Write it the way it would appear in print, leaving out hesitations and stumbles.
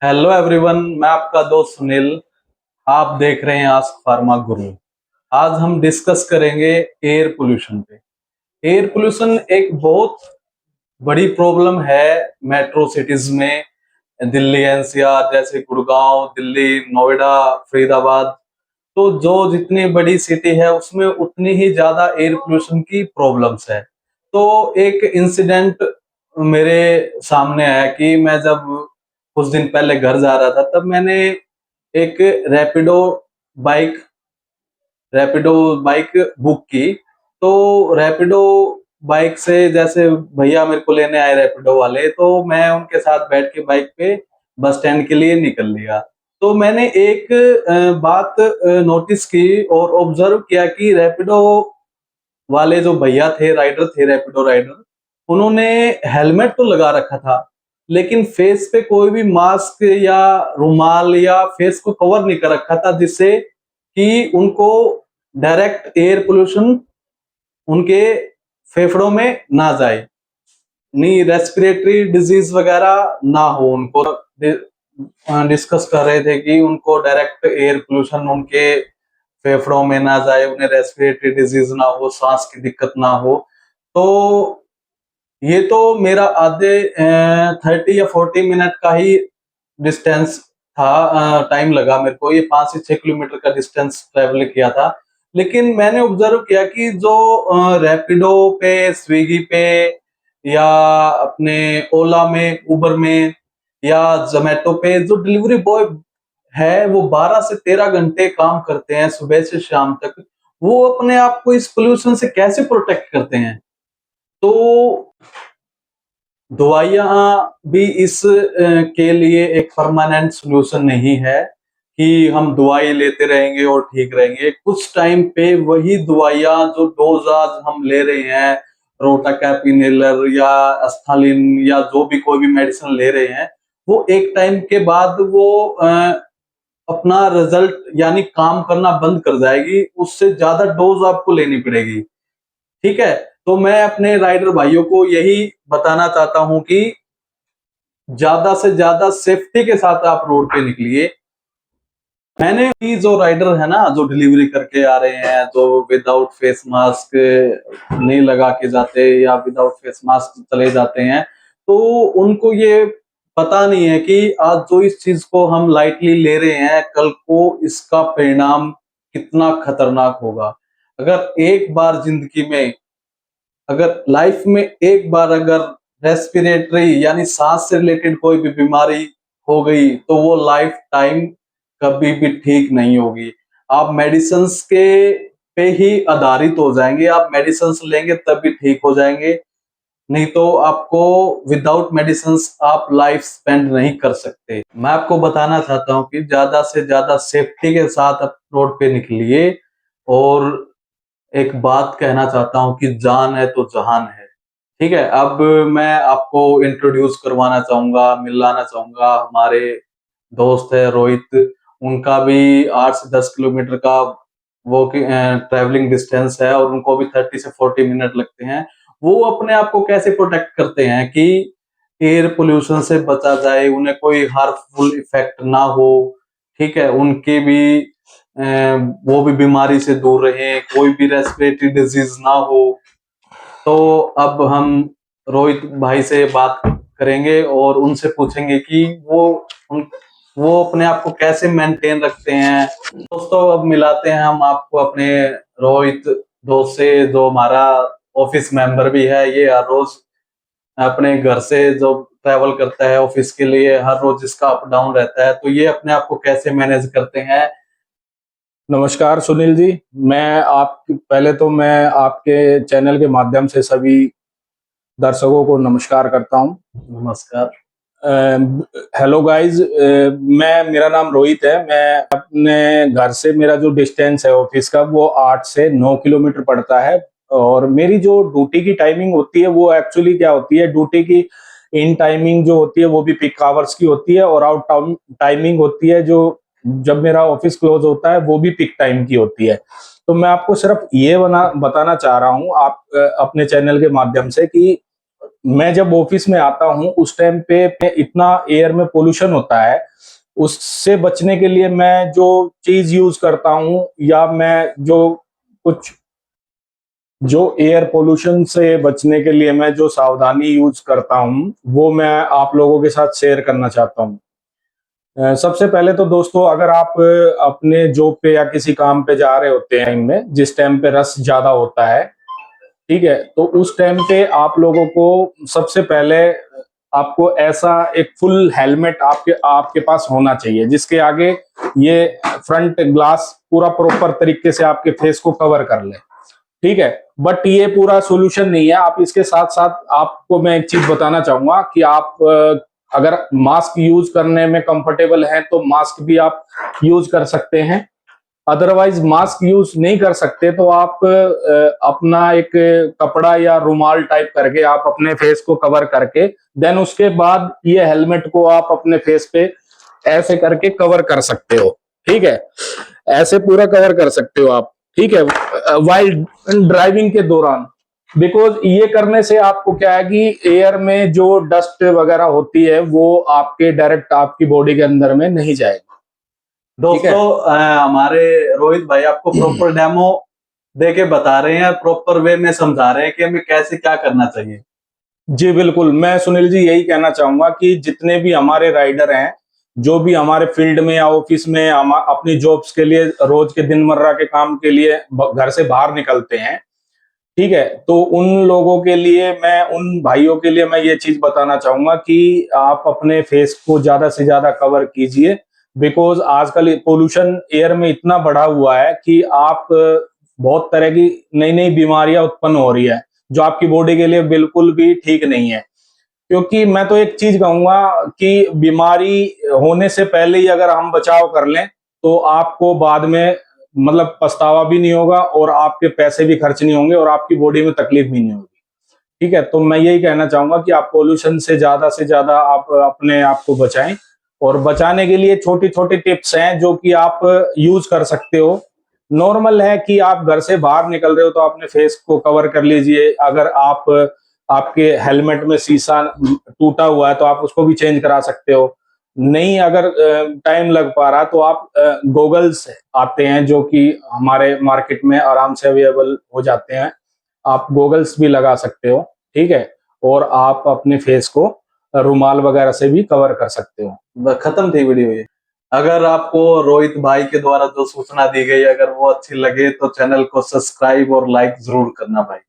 Hello everyone, मैं आपका दोस्त सुनील। आप देख रहे हैं आस्क फार्मा गुरु। आज हम डिस्कस करेंगे एयर पोल्यूशन पे। एयर पोल्यूशन एक बहुत बड़ी प्रॉब्लम है मेट्रो सिटीज में। दिल्ली एनसीआर जैसे गुड़गांव, दिल्ली, नोएडा, फरीदाबाद, तो जो जितनी बड़ी सिटी है उसमें उतनी ही ज्यादा एयर पोल्यूशन की प्रॉब्लम्स है। तो एक इंसिडेंट मेरे सामने आया कि मैं जब कुछ दिन पहले घर जा रहा था, तब मैंने एक Rapido bike Rapido bike book की। तो रैपिडो बाइक से जैसे भैया मेरे को लेने आए रैपिडो वाले, तो मैं उनके साथ बैठ के बाइक पे बस स्टैंड के लिए निकल लिया। तो मैंने एक बात नोटिस की और ऑब्जर्व किया कि रैपिडो वाले जो भैया थे, राइडर थे, रैपिडो राइडर, उन्होंने हेलमेट तो लगा रखा था, लेकिन फेस पे कोई भी मास्क या रुमाल या फेस को कवर नहीं कर रखा था, जिससे कि उनको डायरेक्ट एयर पोल्यूशन उनके फेफड़ों में ना जाए, नहीं रेस्पिरेटरी डिजीज वगैरह ना हो उनको। डिस्कस कर रहे थे कि उनको डायरेक्ट एयर पोल्यूशन उनके फेफड़ों में ना जाए, उन्हें रेस्पिरेटरी डिजीज ना हो, सांस की दिक्कत ना हो। तो ये तो मेरा आधे 30 या 40 मिनट का ही डिस्टेंस था, टाइम लगा मेरे को। ये 5 से 6 किलोमीटर का डिस्टेंस ट्रेवल किया था। लेकिन मैंने ऑब्जर्व किया कि जो रैपिडो पे, स्विगी पे या अपने ओला में, उबर में या जोमेटो पे जो डिलीवरी बॉय है, वो 12 से 13 घंटे काम करते हैं सुबह से शाम तक। वो अपने आप को इस पोल्यूशन से कैसे प्रोटेक्ट करते हैं? तो दवाइयाँ भी इस के लिए एक परमानेंट सॉल्यूशन नहीं है कि हम दवाई लेते रहेंगे और ठीक रहेंगे। कुछ टाइम पे वही दवाइयाँ जो डोज़ हम ले रहे हैं, रोटाकेपिन इनहेलर या एस्थालिन या जो भी कोई भी मेडिसिन ले रहे हैं, वो एक टाइम के बाद वो अपना रिजल्ट यानी काम करना बंद कर जाएगी। उससे ज़्यादा डोज़ आपको लेनी पड़ेगी। ठीक है? तो मैं अपने राइडर भाइयों को यही बताना चाहता हूँ कि ज्यादा से ज्यादा सेफ्टी के साथ आप रोड पे निकलिए। मैंने भी जो राइडर है ना, जो डिलीवरी करके आ रहे हैं, जो विदाउट फेस मास्क नहीं लगा के जाते या विदाउट फेस मास्क चले जाते हैं, तो उनको ये पता नहीं है कि आज जो इस चीज को हम लाइटली ले रहे हैं, कल को इसका परिणाम कितना खतरनाक होगा। अगर एक बार जिंदगी में, अगर लाइफ में एक बार अगर रेस्पिरेटरी यानी सांस से रिलेटेड कोई भी बीमारी हो गई, तो वो लाइफ टाइम कभी भी ठीक नहीं होगी। आप मेडिसिन्स के पे ही आधारित हो जाएंगे, आप मेडिसिन्स लेंगे तब भी ठीक हो जाएंगे, नहीं तो आपको विदाउट मेडिसिन्स आप लाइफ स्पेंड नहीं कर सकते। मैं आपको बताना चाहता हूँ कि ज्यादा से ज्यादा सेफ्टी के साथ आप रोड पे निकलिए। और एक बात कहना चाहता हूँ कि जान है तो जहान है। ठीक है? अब मैं आपको इंट्रोड्यूस करवाना चाहूंगा, मिलाना चाहूंगा। हमारे दोस्त है रोहित, उनका भी 8 से 10 किलोमीटर का वो ट्रैवलिंग डिस्टेंस है और उनको भी 30 से 40 मिनट लगते हैं। वो अपने आप को कैसे प्रोटेक्ट करते हैं कि एयर पोल्यूशन से बचा जाए, उन्हें कोई हार्मफुल इफेक्ट ना हो। ठीक है? उनके भी वो भी बीमारी से दूर रहे, कोई भी रेस्पिरेटरी डिजीज ना हो। तो अब हम रोहित भाई से बात करेंगे और उनसे पूछेंगे कि वो अपने आप को कैसे मेंटेन रखते हैं। दोस्तों, अब मिलाते हैं हम आपको अपने रोहित दोस्त से, जो हमारा ऑफिस मेंबर भी है। ये हर रोज अपने घर से जो ट्रैवल करता है ऑफिस के लिए, हर रोज इसका अप डाउन रहता है। तो ये अपने आप को कैसे मैनेज करते हैं? नमस्कार सुनील जी। मैं आपके चैनल के माध्यम से सभी दर्शकों को नमस्कार करता हूं। नमस्कार। हेलो गाइस, मेरा नाम रोहित है। मैं अपने घर से, मेरा जो डिस्टेंस है ऑफिस का, वो 8 से 9 किलोमीटर पड़ता है। और मेरी जो ड्यूटी की टाइमिंग होती है, वो एक्चुअली क्या होती है, ड्यूटी की इन टाइमिंग जो होती है वो भी पीक आवर्स की होती है, और आउट टाइमिंग होती है जो जब मेरा ऑफिस क्लोज होता है वो भी पीक टाइम की होती है। तो मैं आपको सिर्फ ये बताना चाह रहा हूँ आप अपने चैनल के माध्यम से कि मैं जब ऑफिस में आता हूँ उस टाइम पे इतना एयर में पोल्यूशन होता है, उससे बचने के लिए मैं जो चीज यूज करता हूँ या मैं जो एयर पोल्यूशन से बचने के लिए मैं जो सावधानी यूज करता हूँ वो मैं आप लोगों के साथ शेयर करना चाहता हूँ। सबसे पहले तो दोस्तों, अगर आप अपने जॉब पे या किसी काम पे जा रहे होते हैं टाइम में, जिस टाइम पे रश ज्यादा होता है, ठीक है, तो उस टाइम पे आप लोगों को सबसे पहले आपको ऐसा एक फुल हेलमेट आपके आपके पास होना चाहिए जिसके आगे ये फ्रंट ग्लास पूरा प्रॉपर तरीके से आपके फेस को कवर कर ले। ठीक है, बट ये पूरा सॉल्यूशन नहीं है। आप इसके साथ साथ आपको मैं एक चीज बताना चाहूंगा कि आप अगर मास्क यूज करने में कंफर्टेबल हैं तो मास्क भी आप यूज कर सकते हैं। अदरवाइज मास्क यूज नहीं कर सकते तो आप अपना एक कपड़ा या रुमाल टाइप करके आप अपने फेस को कवर करके देन उसके बाद ये हेलमेट को आप अपने फेस पे ऐसे करके कवर कर सकते हो। ठीक है, ऐसे पूरा कवर कर सकते हो आप। ठीक है, वाइल ड्राइविंग के दौरान, बिकॉज ये करने से आपको क्या है कि एयर में जो डस्ट वगैरह होती है वो आपके डायरेक्ट आपकी बॉडी के अंदर में नहीं जाएगी। दोस्तों हमारे रोहित भाई आपको प्रॉपर डेमो देके बता रहे हैं, प्रॉपर वे में समझा रहे हैं कि हमें कैसे क्या करना चाहिए। जी बिल्कुल, मैं सुनील जी यही कहना चाहूंगा कि जितने भी हमारे राइडर हैं, जो भी हमारे फील्ड में या ऑफिस में हम अपनी जॉब्स के लिए रोज के दिनमर्रा के काम के लिए घर से बाहर निकलते हैं, ठीक है, तो उन लोगों के लिए मैं, उन भाइयों के लिए मैं ये चीज बताना चाहूंगा कि आप अपने फेस को ज्यादा से ज्यादा कवर कीजिए। बिकॉज आजकल पोल्यूशन एयर में इतना बढ़ा हुआ है कि आप बहुत तरह की नई नई बीमारियां उत्पन्न हो रही है जो आपकी बॉडी के लिए बिल्कुल भी ठीक नहीं है। क्योंकि मैं तो एक चीज कहूंगा कि बीमारी होने से पहले ही अगर हम बचाव कर लें तो आपको बाद में मतलब पछतावा भी नहीं होगा और आपके पैसे भी खर्च नहीं होंगे और आपकी बॉडी में तकलीफ भी नहीं होगी। ठीक है, तो मैं यही कहना चाहूंगा कि आप पोल्यूशन से ज्यादा आप अपने आप को बचाएं। और बचाने के लिए छोटी छोटी टिप्स हैं जो कि आप यूज कर सकते हो। नॉर्मल है कि आप घर से बाहर निकल रहे हो तो अपने फेस को कवर कर लीजिए। अगर आप आपके हेलमेट में शीशा टूटा हुआ है तो आप उसको भी चेंज करा सकते हो। नहीं अगर टाइम लग पा रहा तो आप गोगल्स आते हैं जो कि हमारे मार्केट में आराम से अवेलेबल हो जाते हैं, आप गोगल्स भी लगा सकते हो। ठीक है, और आप अपने फेस को रुमाल वगैरह से भी कवर कर सकते हो। खत्म थी वीडियो ये। अगर आपको रोहित भाई के द्वारा जो सूचना दी गई अगर वो अच्छी लगे तो चैनल को सब्सक्राइब और लाइक जरूर करना भाई।